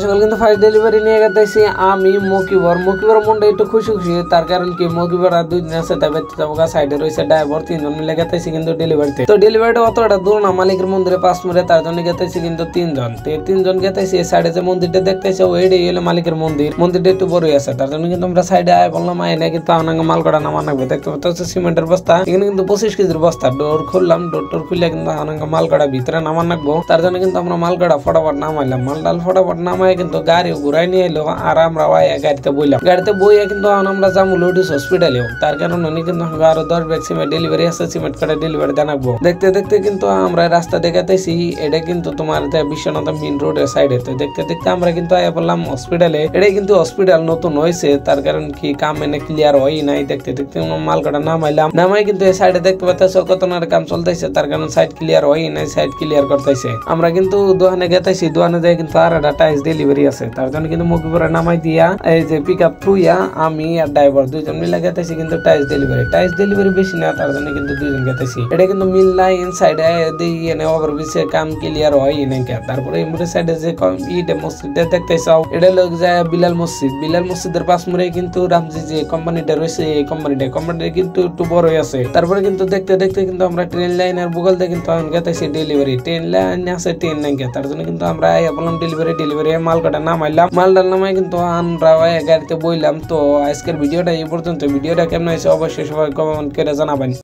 সকাল কিন্তু first delivery নিয়ে গেতেছি আমি মকিবর মনটা একটু খুশি খুশি, তার কারণ কি মকিবর আর 2 দিন আছে, তাই বাচ্চা সাইডে রয়েছে ড্রাইভার, 3 জন মিলে গেতেছি কিন্তু ডেলিভারিতে। তো ডেলিভারিটা অতটা দূর না, মালিকের মন্দিরে 5 মিনিট, তার জন্য গেতেছি কিন্তু 3 জন। তো 3 জন গেতেছি, এই সাইডে যে মন্দিরটা দেখতেছি ওইটাই হলো মালিকের মন্দিরটা একটু বড়ই আছে, তার জন্য কিন্তু আমরা সাইডে আয় বললাম আয় না কিন্তু মাল কটা নামা নাকবে। দেখতে পাচ্ছি সিমেন্টের বস্তা, এখানে কিন্তু 25 কেজির বস্তা। ডোর খুললাম, ডোর খুলে কিন্তু মাল কটা ভিতরে নামা নাকবো, তার জন্য কিন্তু আমরা মাল কটা ফটাফট নামাইলাম। মাল ফটাফট নামাই কিন্তু গাড়ি ঘুরাই নিয়ে এলো, আর আমরা গাড়িতে বইলাম। গাড়িতে বইয়া কিন্তু আমরা যাবো লুডিস হসপিটালে, তার কারণে কিন্তু আরো 10 ব্যাগ সিমেন্ট ডেলিভারি আছে, সিমেন্ট করে ডেলিভারি জানাবো। দেখতে দেখতে কিন্তু আমরা রাস্তা দেখাতেছি, এটা কিন্তু তোমার বিশ্বনাথ মেইন রোডের সাইডে। তো দেখতে দেখতে আমরা কিন্তু আয়া বললাম হসপিটালে। এটাই কিন্তু হসপিটাল নতুন হয়েছে, তার কারণ কি কাম এনে ক্লিয়ার হয় নাই। দেখতে দেখতে মাল কাটা নামাই কিন্তু এই সাইডে দেখতে পাচ্ছ কতনার কাম চলতেছে, তার কারণ সাইড ক্লিয়ার হয় নাই, সাইড ক্লিয়ার করতেছে। আমরা কিন্তু দোকানে গেতেছি, দোকানে যাই কিন্তু আর একটা টাইস ডেলিভারি আছে, তার জন্য কিন্তু মুখপুরে নামাই দিয়া এই যে পিক আপ থুইয়া আমি আর ড্রাইভার 2 জন মিলে গেতেছি কিন্তু টাইস ডেলিভারি বেশি না, তার জন্য কিন্তু 2 জন গেতেছি। এটা কিন্তু মিল নাই ইনসাইডে দিয়ে ওভার বিচে কাম ক্লিয়ার হয় নাই। তারপরে এমরে সাইডে যে ইটে মসজিদটা দেখতেছ, এটা লোক যায় বিলাল মসজিদের পাশ মুড়ে কিন্তু রামজি যে কোম্পানিটা রয়েছে, এই কোম্পানিটা কিন্তু একটু বড়ই আছে। তারপরে কিন্তু দেখতে দেখতে কিন্তু আমরা ট্রেন লাইনের বুগল দিয়ে কিন্তু গেতেছি ডেলিভারি। ট্রেন লাইন আছে, ট্রেন নাই, তার জন্য কিন্তু আমরা বললাম ডেলিভারি মাল কাটা নামাইলাম। মালটা নামাই কিন্তু আমরা গাড়িতে বইলাম। তো আজকের ভিডিওটা এই পর্যন্ত। ভিডিওটা কেমন হয়েছে অবশ্যই সবাই কমেন্ট করে জানাবেন।